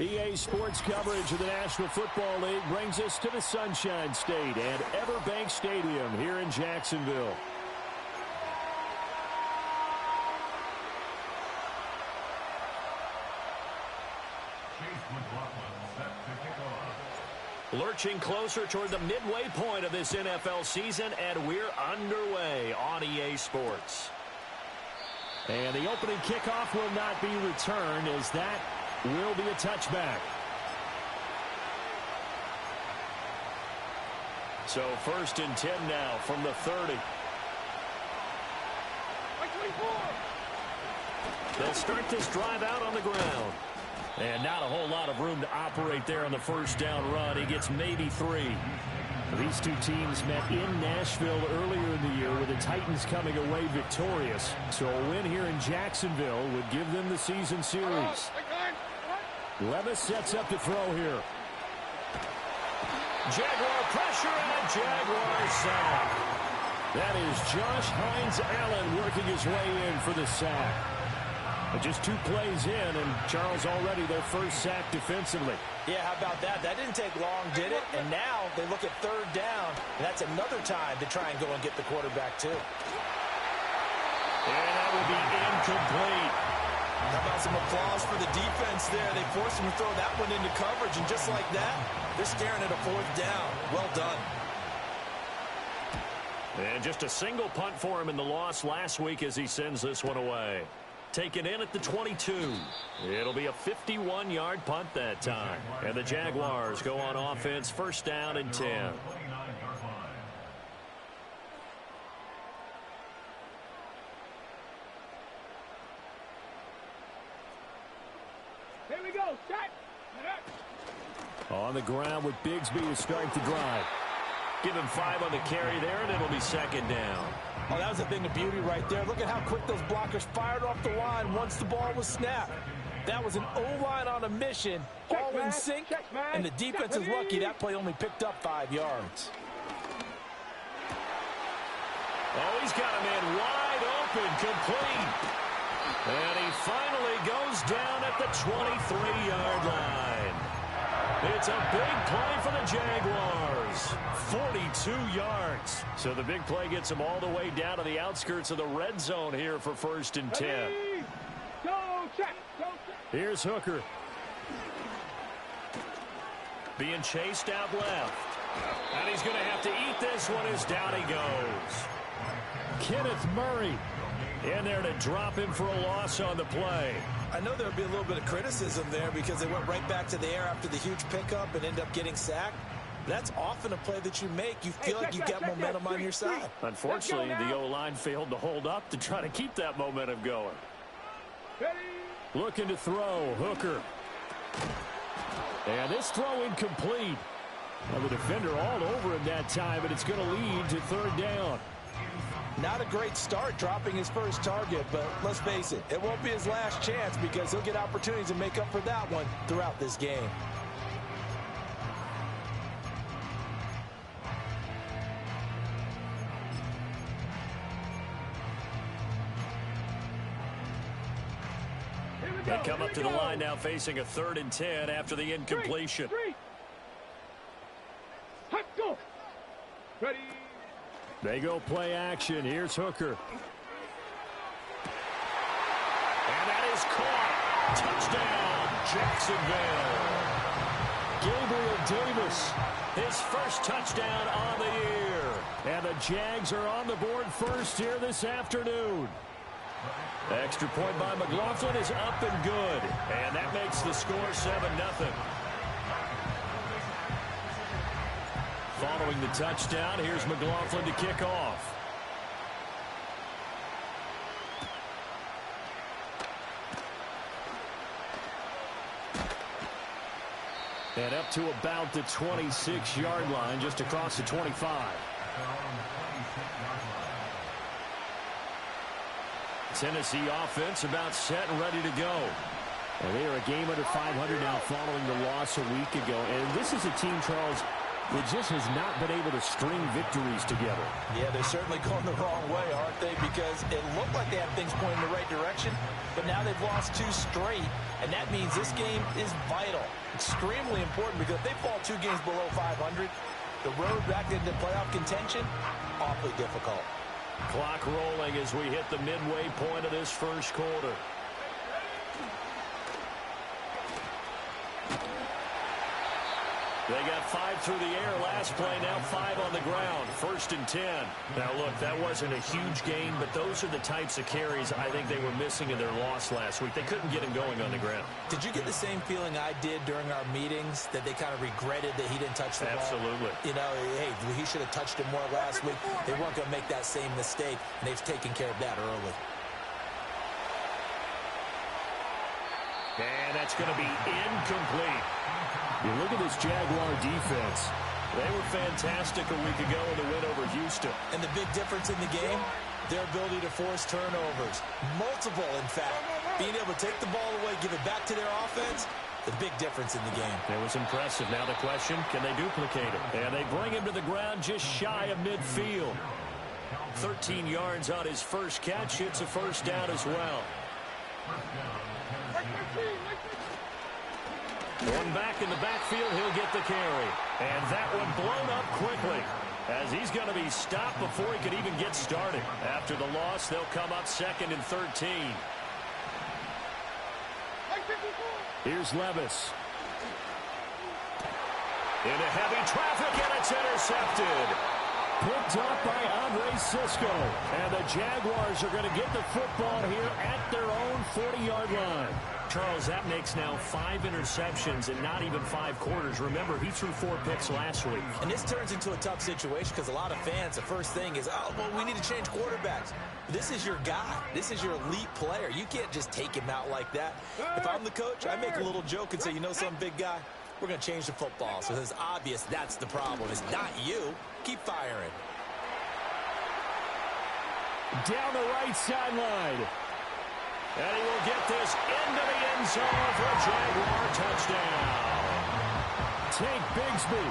EA Sports coverage of the National Football League brings us to the Sunshine State and Everbank Stadium here in Jacksonville. Lurching closer toward the midway point of this NFL season, and we're underway on EA Sports. And the opening kickoff will not be returned, as that will be a touchback. So 1st and 10 now from the 30. They'll start this drive out on the ground. And not a whole lot of room to operate there on the first down run. He gets maybe 3. These two teams met in Nashville earlier in the year, with the Titans coming away victorious. So a win here in Jacksonville would give them the season series. Levis sets up to throw here. Jaguar pressure and a Jaguar sack. That is Josh Hines-Allen working his way in for the sack. But just 2 plays in, and Charles already their first sack defensively. Yeah, how about that? That didn't take long, did it? And now they look at 3rd down, and that's another time to try and go and get the quarterback, too. And that will be incomplete. How about some applause for the defense there? They forced him to throw that one into coverage, and just like that, they're staring at a 4th down. Well done. And just a single punt for him in the loss last week as he sends this one away. Taken in at the 22. It'll be a 51-yard punt that time. And the Jaguars go on offense, 1st down and 10. Here we go. Set. On the ground with Bigsby to start the drive. Give him 5 on the carry there, and it'll be 2nd down. Oh, that was a thing of beauty right there. Look at how quick those blockers fired off the line once the ball was snapped. That was an O-line on a mission, all in sync, and the defense is lucky that play only picked up 5 yards. Oh, he's got a man wide open, complete. And he finally goes down at the 23-yard line. It's a big play for the Jaguars. 42 yards. So the big play gets him all the way down to the outskirts of the red zone here for 1st and 10. Go check. Go check. Here's Hooker. Being chased out left. And he's going to have to eat this one as down he goes. Kenneth Murray in there to drop him for a loss on the play. I know there would be a little bit of criticism there because they went right back to the air after the huge pickup and end up getting sacked. That's often a play that you make. You feel like you got momentum on your side. Unfortunately, the O-line failed to hold up to try to keep that momentum going. Looking to throw, Hooker. And this throw incomplete. Well, the defender all over him that time, but it's going to lead to 3rd down. Not a great start dropping his first target, but let's face it, it won't be his last chance because he'll get opportunities to make up for that one throughout this game. They come up to the line now facing a 3rd and 10 after the incompletion. Let's go. Ready. They go play action. Here's Hooker. And that is caught. Touchdown, Jacksonville. Gabriel Davis, his first touchdown on the year. And the Jags are on the board first here this afternoon. Extra point by McLaughlin is up and good. And that makes the score 7-0. Following the touchdown, here's McLaughlin to kick off. And up to about the 26-yard line, just across the 25. Tennessee offense about set and ready to go. And they are a game under 500 now following the loss a week ago. And this is a team, Charles, it just has not been able to string victories together. Yeah, they're certainly going the wrong way, aren't they? Because it looked like they had things pointing in the right direction, but now they've lost 2 straight, and that means this game is vital, extremely important, because if they fall 2 games below 500, the road back into playoff contention, awfully difficult. Clock rolling as we hit the midway point of this first quarter. They got 5 through the air last play, now 5 on the ground. 1st and 10. Now, look, that wasn't a huge gain, but those are the types of carries I think they were missing in their loss last week. They couldn't get him going on the ground. Did you get the same feeling I did during our meetings, that they kind of regretted that he didn't touch the ball? Absolutely. You know, hey, he should have touched it more last week. They weren't going to make that same mistake, and they've taken care of that early. And that's going to be incomplete. You look at this Jaguar defense. They were fantastic a week ago in the win over Houston. And the big difference in the game, their ability to force turnovers. Multiple, in fact. Being able to take the ball away, give it back to their offense, the big difference in the game. It was impressive. Now the question, can they duplicate it? And they bring him to the ground just shy of midfield. 13 yards on his first catch. It's a first down as well. One back in the backfield, he'll get the carry. And that one blown up quickly, as he's going to be stopped before he could even get started. After the loss, they'll come up 2nd and 13. Here's Levis. Into heavy traffic, and it's intercepted. Picked up by Andre Cisco. And the Jaguars are going to get the football here at their own 40-yard line. Charles, that makes now 5 interceptions in not even 5 quarters. Remember, he threw 4 picks last week. And this turns into a tough situation because a lot of fans, the first thing is, oh, well, we need to change quarterbacks. This is your guy. This is your elite player. You can't just take him out like that. If I'm the coach, I make a little joke and say, you know some big guy? We're going to change the football. So it's obvious that's the problem. It's not you. Keep firing. Down the right sideline. And he will get this into the end zone for a Jaguar touchdown. Tank Bigsby,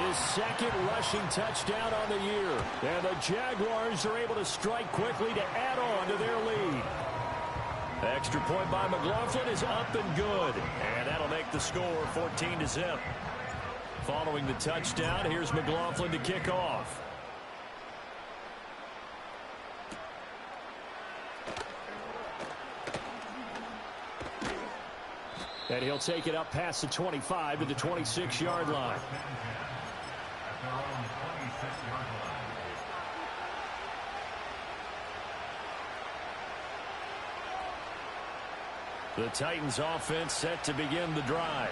his 2nd rushing touchdown on the year. And the Jaguars are able to strike quickly to add on to their lead. Extra point by McLaughlin is up and good. And that'll make the score 14-0. Following the touchdown, here's McLaughlin to kick off. And he'll take it up past the 25 to the 26-yard line. The Titans offense set to begin the drive.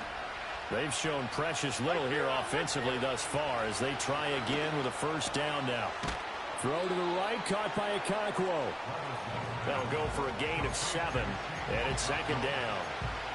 They've shown precious little here offensively thus far as they try again with a first down now. Throw to the right, caught by Okonkwo. That'll go for a gain of 7, and it's 2nd down.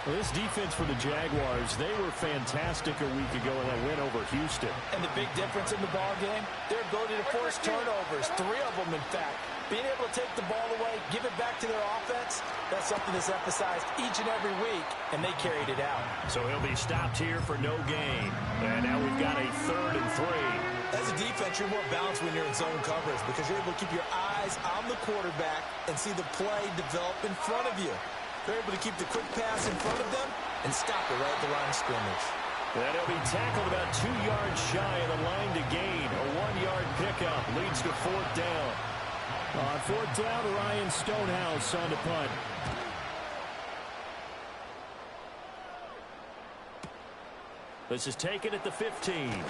Well, this defense for the Jaguars, they were fantastic a week ago in that win over Houston. And the big difference in the ball game, their ability to force turnovers, 3 of them in fact. Being able to take the ball away, give it back to their offense, that's something that's emphasized each and every week, and they carried it out. So he'll be stopped here for no gain. And now we've got a 3rd and 3. As a defense, you're more balanced when you're in zone coverage because you're able to keep your eyes on the quarterback and see the play develop in front of you. They're able to keep the quick pass in front of them and stop it right at the line of scrimmage. And he'll be tackled about 2 yards shy of the line to gain. A 1-yard pickup leads to 4th down. On 4th down, Ryan Stonehouse on the punt. This is taken at the 15.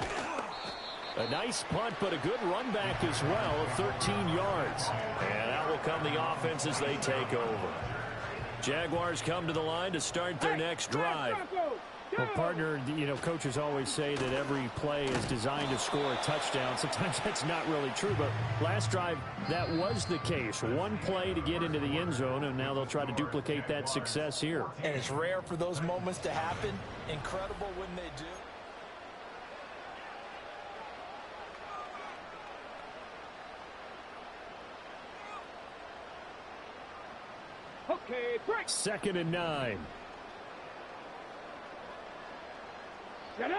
A nice punt, but a good run back as well of 13 yards. And out will come the offense as they take over. Jaguars come to the line to start their next drive. Well, partner, you know, coaches always say that every play is designed to score a touchdown. Sometimes that's not really true, but last drive, that was the case. 1 play to get into the end zone, and now they'll try to duplicate that success here. And it's rare for those moments to happen. Incredible when they do. Okay, break. 2nd and 9. Get it.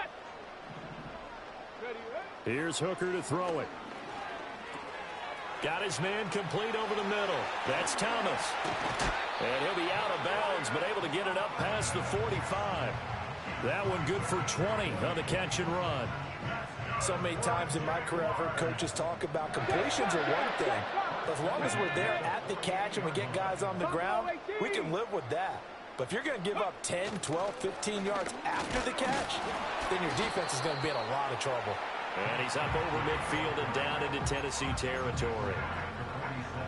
Ready. Here's Hooker to throw it. Got his man complete over the middle. That's Thomas. And he'll be out of bounds, but able to get it up past the 45. That one good for 20 on the catch and run. So many times in my career, I've heard coaches talk about completions are one thing. But as long as we're there at the catch and we get guys on the ground, we can live with that. But if you're going to give up 10, 12, 15 yards after the catch, then your defense is going to be in a lot of trouble. And he's up over midfield and down into Tennessee territory.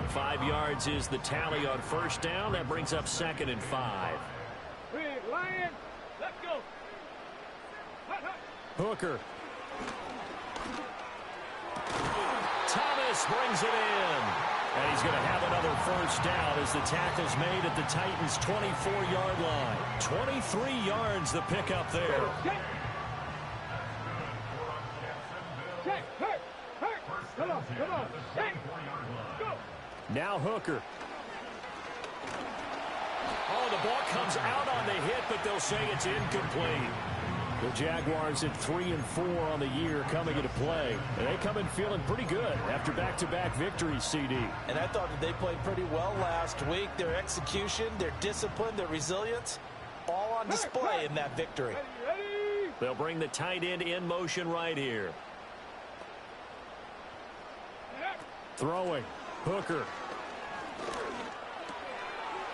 5 yards is the tally on first down. That brings up 2nd and 5. Lion, let's go. Hooker. Thomas brings it in. And he's going to have another first down as the tackle's made at the Titans' 24-yard line. 23 yards the pickup there. Come on. Go. Now Hooker. Oh, the ball comes out on the hit, but they'll say it's incomplete. The Jaguars at 3-4 on the year coming into play. And they come in feeling pretty good after back-to-back victories, CD. And I thought that they played pretty well last week. Their execution, their discipline, their resilience, all on display in that victory. Ready? They'll bring the tight end in motion right here. Throwing. Hooker.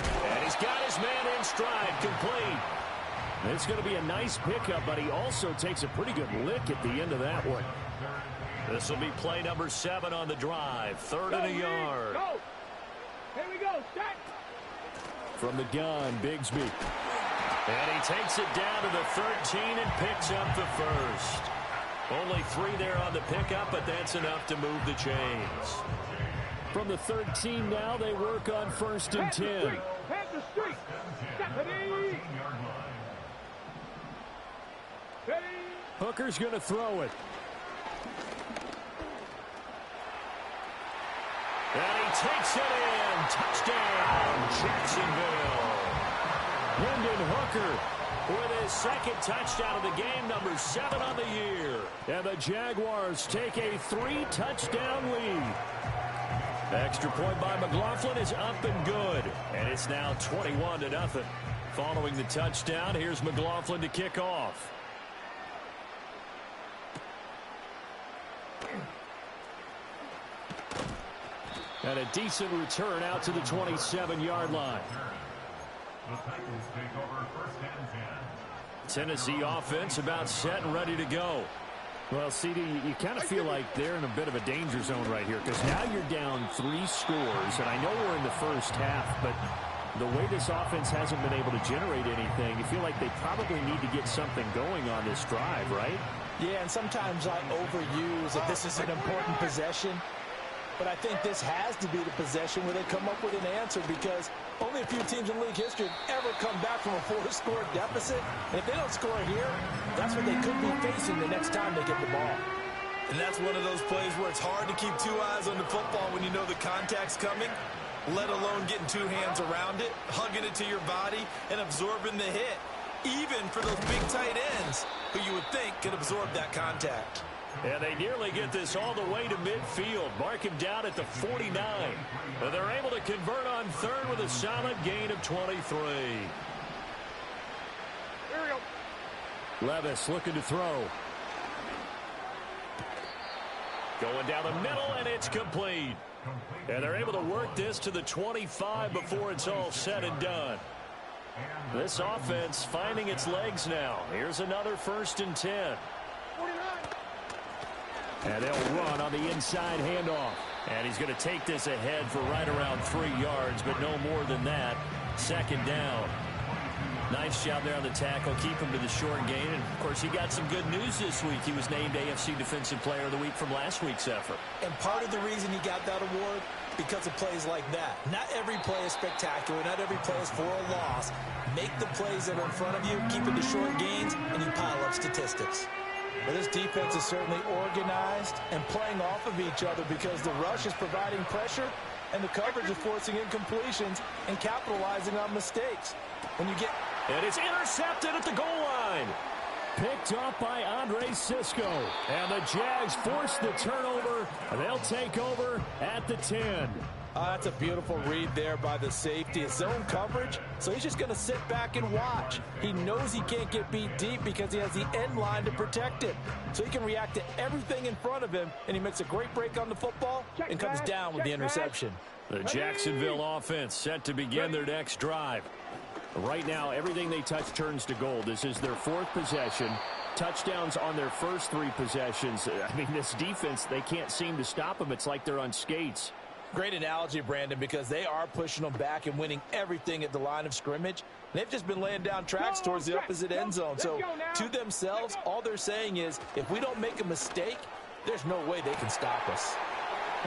And he's got his man in stride, complete. It's going to be a nice pickup, but he also takes a pretty good lick at the end of that one. This will be play number 7 on the drive. 3rd and a yard. Go. Here we go. Set. From the gun, Bigsby. And he takes it down to the 13 and picks up the first. Only 3 there on the pickup, but that's enough to move the chains. From the 13 now, they work on 1st and 10. Head the street. Ready. Ready. Hooker's going to throw it. And he takes it in. Touchdown, Jacksonville. Hendon Hooker with his 2nd touchdown of the game, number 7 on the year. And the Jaguars take a 3-touchdown lead. Extra point by McLaughlin is up and good. And it's now 21-0. Following the touchdown, here's McLaughlin to kick off. And a decent return out to the 27-yard line. Tennessee offense about set and ready to go. Well, CD, you kind of feel like they're in a bit of a danger zone right here because now you're down 3 scores, and I know we're in the first half, but the way this offense hasn't been able to generate anything, you feel like they probably need to get something going on this drive, right? Yeah, and sometimes I overuse that this is an important possession. But I think this has to be the possession where they come up with an answer because only a few teams in league history have ever come back from a 4-score deficit. And if they don't score here, that's what they could be facing the next time they get the ball. And that's one of those plays where it's hard to keep 2 eyes on the football when you know the contact's coming, let alone getting 2 hands around it, hugging it to your body, and absorbing the hit, even for those big tight ends who you would think could absorb that contact. And they nearly get this all the way to midfield. Mark him down at the 49. And they're able to convert on 3rd with a solid gain of 23. Here we go. Levis looking to throw. Going down the middle, and it's complete. And they're able to work this to the 25 before it's all said and done. This offense finding its legs now. Here's another 1st and 10. 49. And they'll run on the inside handoff. And he's going to take this ahead for right around 3 yards, but no more than that. 2nd down. Nice job there on the tackle. Keep him to the short gain. And, of course, he got some good news this week. He was named AFC Defensive Player of the Week from last week's effort. And part of the reason he got that award, because of plays like that. Not every play is spectacular. Not every play is for a loss. Make the plays that are in front of you, keep it to short gains, and you pile up statistics. Well, this defense is certainly organized and playing off of each other because the rush is providing pressure and the coverage is forcing incompletions and capitalizing on mistakes. When you get... And it's intercepted at the goal line. Picked off by Andre Sisco. And the Jags force the turnover. They'll take over at the 10. That's a beautiful read there by the safety. It's zone coverage, so he's just going to sit back and watch. He knows he can't get beat deep because he has the end line to protect him. So he can react to everything in front of him, and he makes a great break on the football and comes down with the interception. The Jacksonville offense set to begin their next drive. Right now, everything they touch turns to gold. This is their 4th possession. Touchdowns on their first 3 possessions. I mean, this defense, they can't seem to stop them. It's like they're on skates. Great analogy, Brandon, because they are pushing them back and winning everything at the line of scrimmage. They've just been laying down tracks towards the opposite end zone. So to themselves, all they're saying is, if we don't make a mistake, there's no way they can stop us.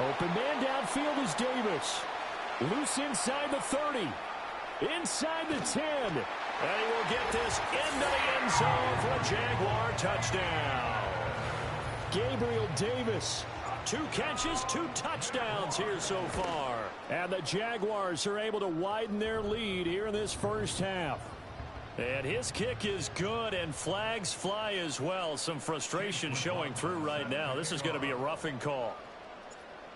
Open man downfield is Davis. Loose inside the 30. Inside the 10. And he will get this into the end zone for a Jaguar touchdown. Gabriel Davis. 2 catches, 2 touchdowns here so far. And the Jaguars are able to widen their lead here in this first half. And his kick is good, and flags fly as well. Some frustration showing through right now. This is going to be a roughing call.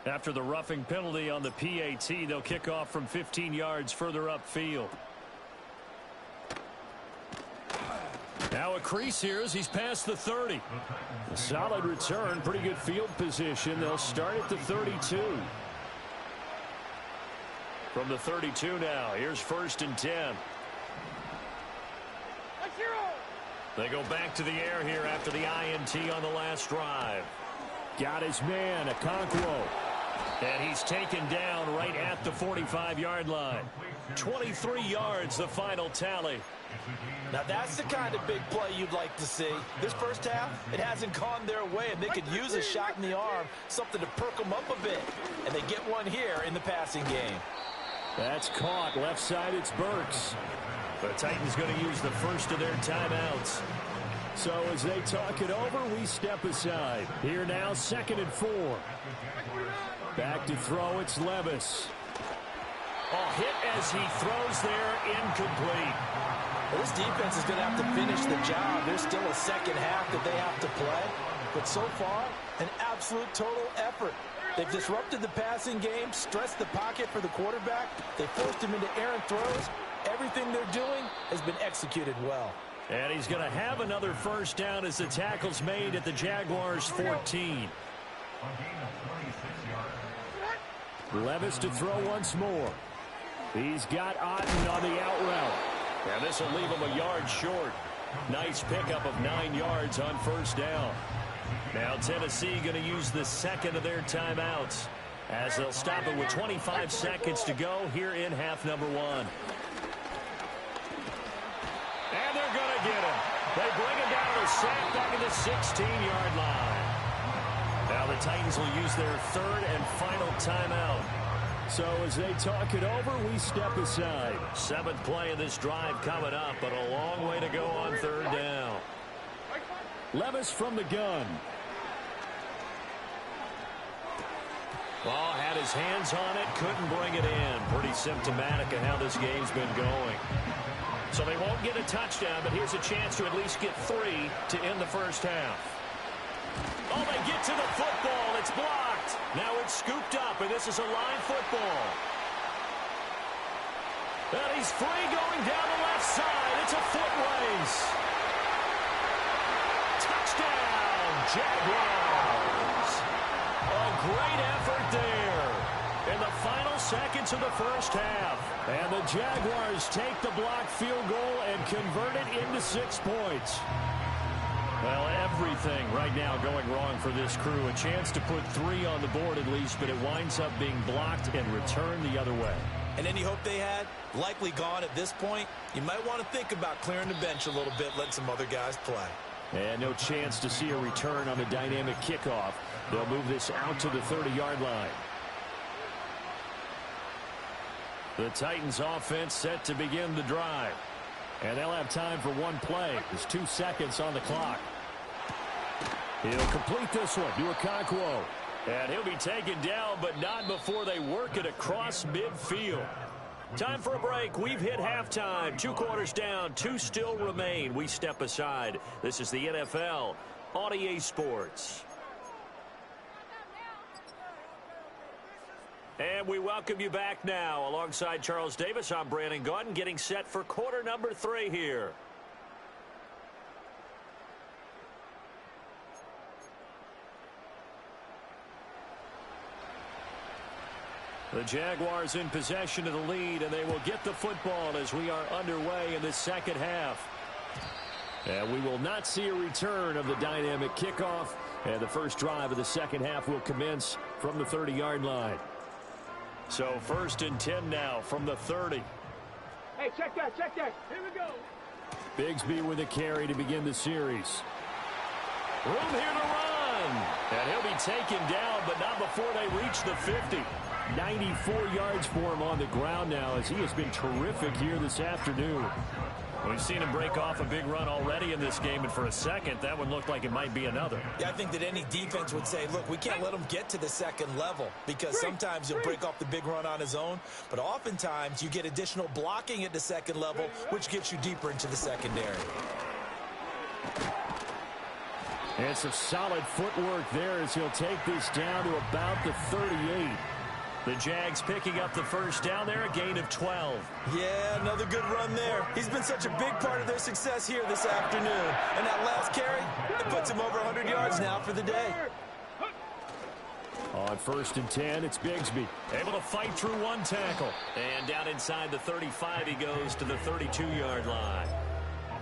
After the roughing penalty on the PAT, they'll kick off from 15 yards further upfield. Now a crease here as he's past the 30. A solid return, pretty good field position. They'll start at the 32. From the 32 now, here's 1st and 10. They go back to the air here after the INT on the last drive. Got his man, Okonkwo. And he's taken down right at the 45-yard line. 23 yards, the final tally. Now that's the kind of big play you'd like to see. This first half, it hasn't gone their way, and they could use a shot in the arm, something to perk them up a bit. And they get one here in the passing game. That's caught. Left side, it's Burks. The Titans going to use the first of their timeouts. So as they talk it over, we step aside. Here now, 2nd and 4. Back to throw, it's Levis. Oh, hit as he throws there, incomplete. Well, this defense is going to have to finish the job. There's still a second half that they have to play. But so far, an absolute total effort. They've disrupted the passing game, stressed the pocket for the quarterback. They forced him into errant throws. Everything they're doing has been executed well. And he's going to have another first down as the tackle's made at the Jaguars' 14. Levis to throw once more. He's got Otten on the out route. And this will leave him a yard short. Nice pickup of 9 yards on first down. Now Tennessee going to use the second of their timeouts as they'll stop it with 25 seconds to go here in half number 1. And they're going to get him. They bring him down to a sack back at the 16-yard line. Now the Titans will use their 3rd and final timeout. So as they talk it over, we step aside. 7th play of this drive coming up, but a long way to go on 3rd down. Levis from the gun. Ball had his hands on it, couldn't bring it in. Pretty symptomatic of how this game's been going. So they won't get a touchdown, but here's a chance to at least get 3 to end the first half. Oh, they get to the football. It's blocked. Now it's scooped up, and this is a line football. And he's free going down the left side. It's a foot race. Touchdown, Jaguars. A great effort there in the final seconds of the first half. And the Jaguars take the blocked field goal and convert it into 6 points. Well, everything right now going wrong for this crew. A chance to put 3 on the board at least, but it winds up being blocked and returned the other way. And any hope they had, likely gone at this point. You might want to think about clearing the bench a little bit, letting some other guys play. And no chance to see a return on the dynamic kickoff. They'll move this out to the 30-yard line. The Titans offense set to begin the drive. And they'll have time for one play. There's 2 seconds on the clock. He'll complete this one to And he'll be taken down, but not before they work it across midfield. Time for a break. We've hit halftime. 2 quarters down. 2 still remain. We step aside. This is the NFL on EA Sports. And we welcome you back now. Alongside Charles Davis, I'm Brandon Gaudin, getting set for quarter number 3 here. The Jaguars in possession of the lead, and they will get the football as we are underway in the second half. And we will not see a return of the dynamic kickoff, and the first drive of the second half will commence from the 30-yard line. So 1st and 10 now from the 30. Hey, check that, check that. Here we go. Bigsby with a carry to begin the series. Room here to run. And he'll be taken down, but not before they reach the 50. 94 yards for him on the ground now, as he has been terrific here this afternoon. We've seen him break off a big run already in this game, and for a second, that one looked like it might be another. Yeah, I think that any defense would say, look, we can't let him get to the second level, because sometimes he'll break off the big run on his own, but oftentimes you get additional blocking at the second level, which gets you deeper into the secondary. And some solid footwork there as he'll take this down to about the 38. The Jags picking up the first down there, a gain of 12. Yeah, another good run there. He's been such a big part of their success here this afternoon. And that last carry, it puts him over 100 yards now for the day. On 1st and 10, it's Bigsby. Able to fight through one tackle. And down inside the 35, he goes to the 32-yard line.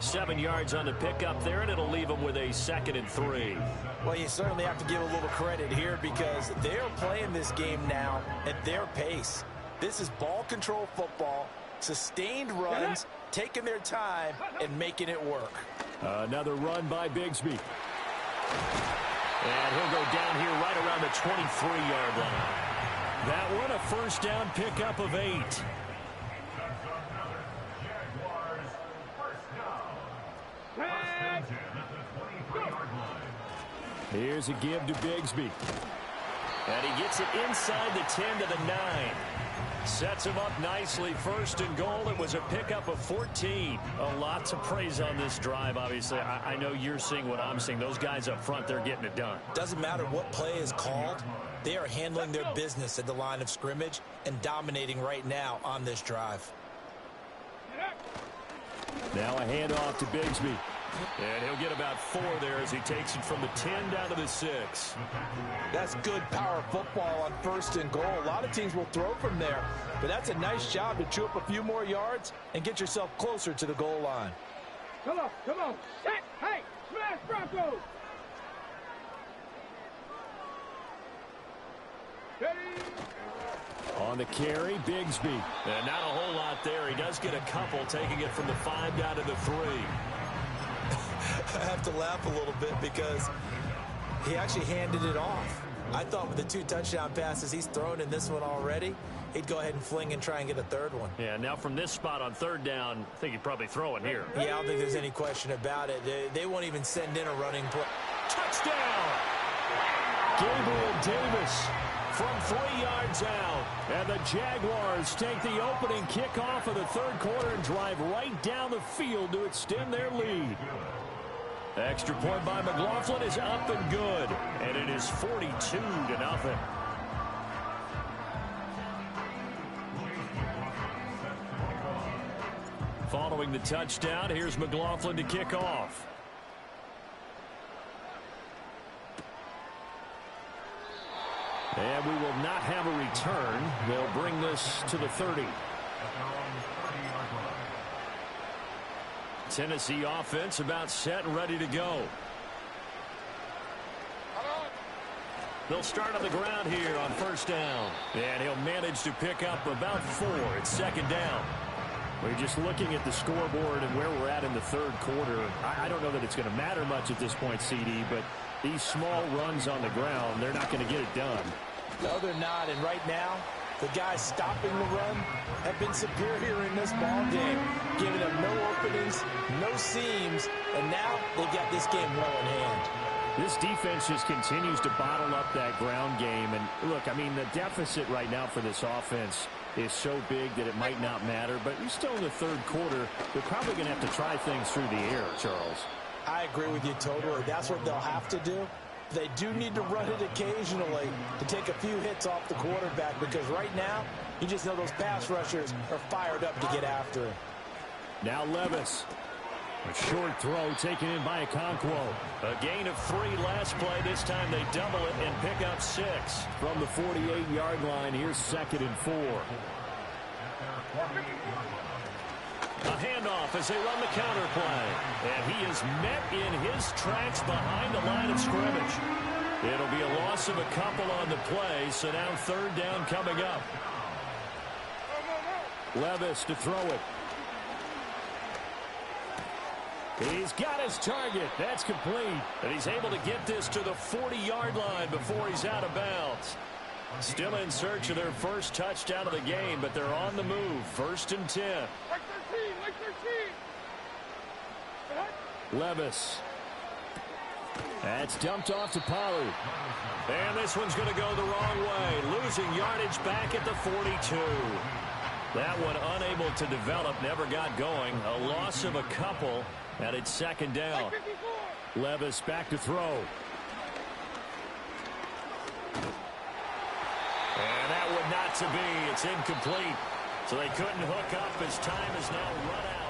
7 yards on the pickup there, and it'll leave him with a 2nd and 3. Well, you certainly have to give a little credit here because they're playing this game now at their pace. This is ball control football, sustained runs, taking their time, and making it work. Another run by Bigsby. And he'll go down here right around the 23-yard line. That one, a first down pickup of 8. Here's a give to Bigsby. And he gets it inside the 10 to the 9. Sets him up nicely. 1st and goal. It was a pickup of 14. A lot to praise on this drive, obviously. I know you're seeing what I'm seeing. Those guys up front, they're getting it done. Doesn't matter what play is called. They are handling their business at the line of scrimmage and dominating right now on this drive. Now a handoff to Bigsby. And he'll get about 4 there as he takes it from the 10 down to the 6. That's good power football on 1st and goal. A lot of teams will throw from there, but that's a nice job to chew up a few more yards and get yourself closer to the goal line. Come on, come on. Set, hey, smash Broncos. Ready? On the carry, Bigsby. And not a whole lot there. He does get a couple, taking it from the 5 down to the 3. I have to laugh a little bit because he actually handed it off. I thought with the 2 touchdown passes he's thrown in this one already, he'd go ahead and fling and try and get a 3rd one. Yeah, now from this spot on 3rd down, I think he'd probably throw it here. Yeah, I don't think there's any question about it. They won't even send in a running play. Touchdown! Gabriel Davis from 3 yards out. And the Jaguars take the opening kickoff of the 3rd quarter and drive right down the field to extend their lead. Extra point by McLaughlin is up and good. And it is 42-0. Following the touchdown, here's McLaughlin to kick off. And we will not have a return. They'll bring this to the 30. Tennessee offense about set and ready to go. They'll start on the ground here on 1st down. And he'll manage to pick up about 4. It's 2nd down. We're just looking at the scoreboard and where we're at in the 3rd quarter. I don't know that it's going to matter much at this point, CD, but these small runs on the ground, they're not going to get it done. No, they're not. And right now, the guys stopping the run have been superior in this ball game, giving them no openings, no seams, and now they've got this game well in hand. This defense just continues to bottle up that ground game. And look, I mean, the deficit right now for this offense is so big that it might not matter. But you're still in the third quarter. They're probably going to have to try things through the air, Charles. I agree with you totally. That's what they'll have to do. They do need to run it occasionally to take a few hits off the quarterback, because right now, you just know those pass rushers are fired up to get after him. Now Levis. A short throw taken in by Okonkwo. A gain of 3 last play. This time they double it and pick up 6. From the 48-yard line, here's 2nd and 4. A handoff as they run the counter play. And he is met in his tracks behind the line of scrimmage. It'll be a loss of a couple on the play, so now 3rd down coming up. Levis to throw it. He's got his target. That's complete. And he's able to get this to the 40-yard line before he's out of bounds. Still in search of their first touchdown of the game, but they're on the move. 1st and 10. Like 13. Levis. That's dumped off to Pollard. And this one's going to go the wrong way. Losing yardage back at the 42. That one unable to develop, never got going. A loss of a couple, and it's 2nd down. Levis back to throw. And that one not to be. It's incomplete. So they couldn't hook up as time is now run out.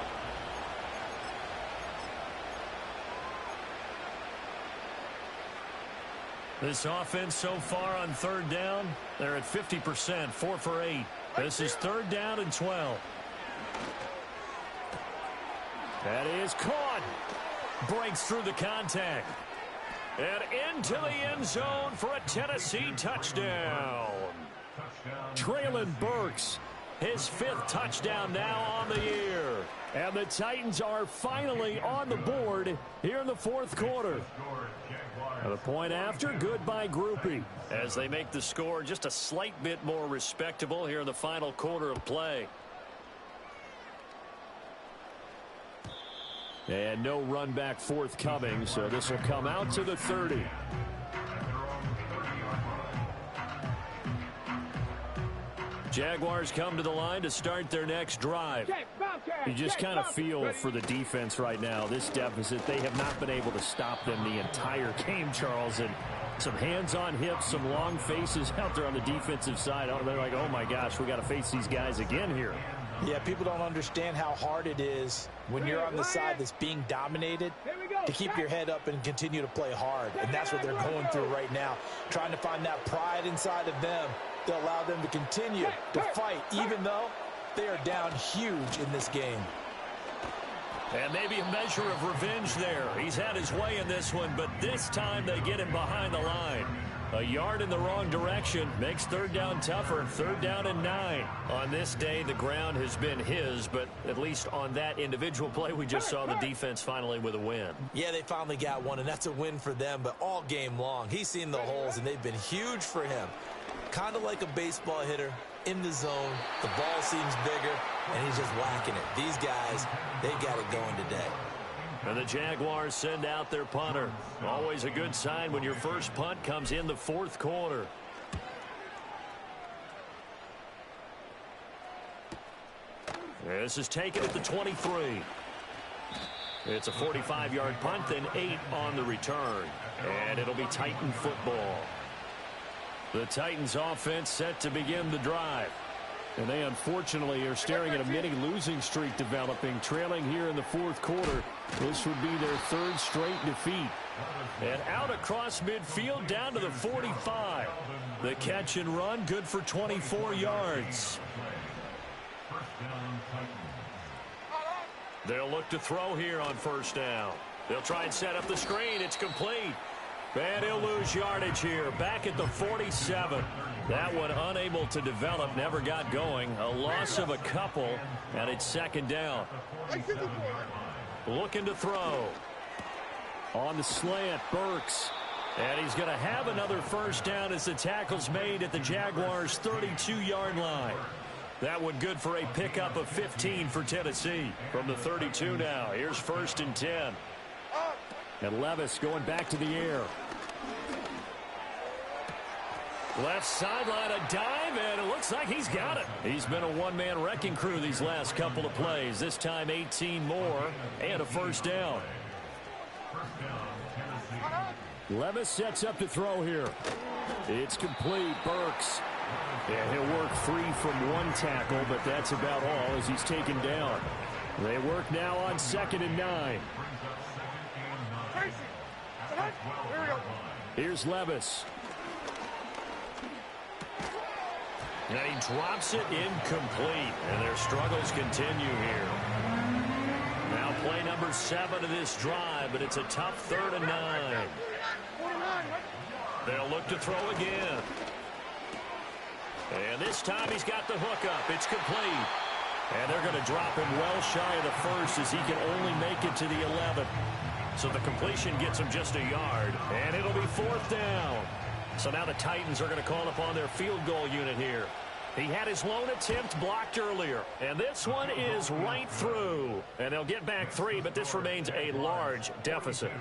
This offense so far on 3rd down, they're at 50%, 4 for 8. This is 3rd down and 12. That is caught. Breaks through the contact. And into the end zone for a Tennessee touchdown. Traylon Burks. His 5th touchdown now on the year. And the Titans are finally on the board here in the 4th quarter. The point after, good by Groupie. As they make the score just a slight bit more respectable here in the final quarter of play. And no run back forthcoming, so this will come out to the 30. Jaguars come to the line to start their next drive. You just kind of feel for the defense right now. This deficit, they have not been able to stop them the entire game, Charles. And some hands on hips, some long faces out there on the defensive side. Oh, they're like, oh my gosh, we got to face these guys again here. Yeah, people don't understand how hard it is when you're on the side that's being dominated to keep your head up and continue to play hard. And that's what they're going through right now, trying to find that pride inside of them to allow them to continue to fight, even though they are down huge in this game. And maybe a measure of revenge there. He's had his way in this one, but this time they get him behind the line. A yard in the wrong direction makes 3rd down tougher. 3rd down and 9. On this day, the ground has been his, but at least on that individual play, we just saw the defense finally with a win. Yeah, they finally got one, and that's a win for them, but all game long, he's seen the holes, and they've been huge for him. Kind of like a baseball hitter in the zone. The ball seems bigger, and he's just whacking it. These guys, they got it going today. And the Jaguars send out their punter. Always a good sign when your first punt comes in the 4th quarter. This is taken at the 23. It's a 45-yard punt, then 8 on the return. And it'll be Titan football. The Titans offense set to begin the drive. And they unfortunately are staring at a mini losing streak developing, trailing here in the 4th quarter. This would be their 3rd straight defeat. And out across midfield down to the 45. The catch and run good for 24 yards. They'll look to throw here on 1st down. They'll try and set up the screen. It's complete. And he'll lose yardage here, back at the 47. That one unable to develop, never got going. A loss of a couple, and it's 2nd down. Looking to throw. On the slant, Burks. And he's going to have another 1st down as the tackle's made at the Jaguars' 32-yard line. That one good for a pickup of 15 for Tennessee. From the 32 now, here's 1st and 10. And Levis going back to the air. Left sideline, a dive, and it looks like he's got it. He's been a one-man wrecking crew these last couple of plays. This time 18 more and a first down. Levis sets up to throw here. It's complete. Burks. And he'll work free from one tackle, but that's about all as he's taken down. They work now on 2nd and 9. Here's Levis. And he drops it incomplete, and their struggles continue here. Now play number 7 of this drive, but it's a tough 3rd and 9. They'll look to throw again. And this time he's got the hookup. It's complete. And they're going to drop him well shy of the first as he can only make it to the 11. So the completion gets him just a yard. And it'll be 4th down. So now the Titans are going to call upon their field goal unit here. He had his lone attempt blocked earlier. And this one is right through. And they'll get back 3, but this remains a large deficit.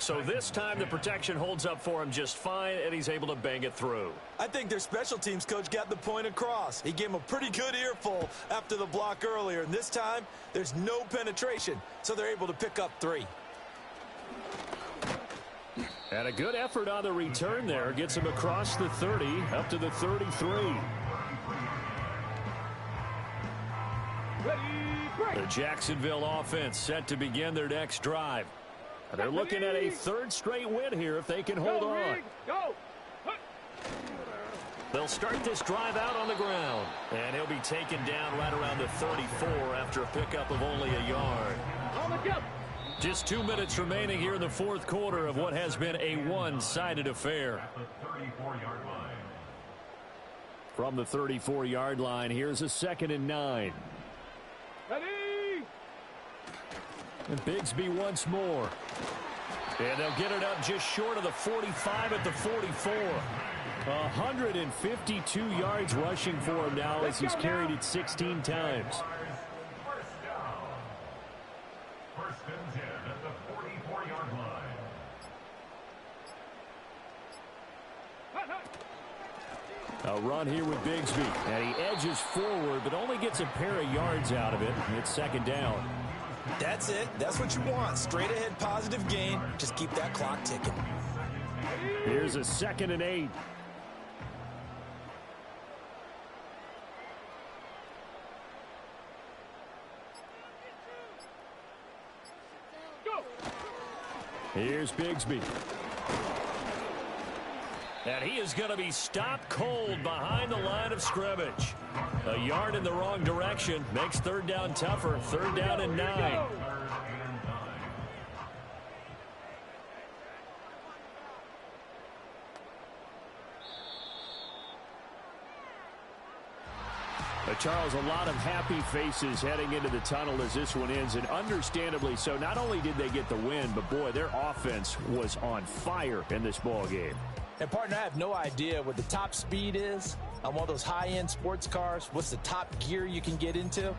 So this time the protection holds up for him just fine, and he's able to bang it through. I think their special teams coach got the point across. He gave him a pretty good earful after the block earlier. And this time, there's no penetration, so they're able to pick up 3. And a good effort on the return there. Gets him across the 30, up to the 33. The Jacksonville offense set to begin their next drive. They're looking at a 3rd straight win here if they can hold on. They'll start this drive out on the ground. And he'll be taken down right around the 34 after a pickup of only a yard. Just 2 minutes remaining here in the 4th quarter of what has been a one-sided affair. From the 34-yard line, here's a 2nd and 9. And Bigsby once more. And they'll get it up just short of the 45 at the 44. 152 yards rushing for him now as he's carried it 16 times. First and 10 at the 44-yard line. A run here with Bigsby. And he edges forward, but only gets a pair of yards out of it. It's 2nd down. That's it. That's what you want. Straight ahead positive gain. Just keep that clock ticking. Here's a 2nd and 8. Here's Bigsby. And he is going to be stopped cold behind the line of scrimmage. A yard in the wrong direction makes 3rd down tougher. 3rd down and 9. Charles, a lot of happy faces heading into the tunnel as this one ends, and understandably so. Not only did they get the win, but boy, their offense was on fire in this ball game. And partner, I have no idea what the top speed is on one of those high-end sports cars. What's the top gear you can get into?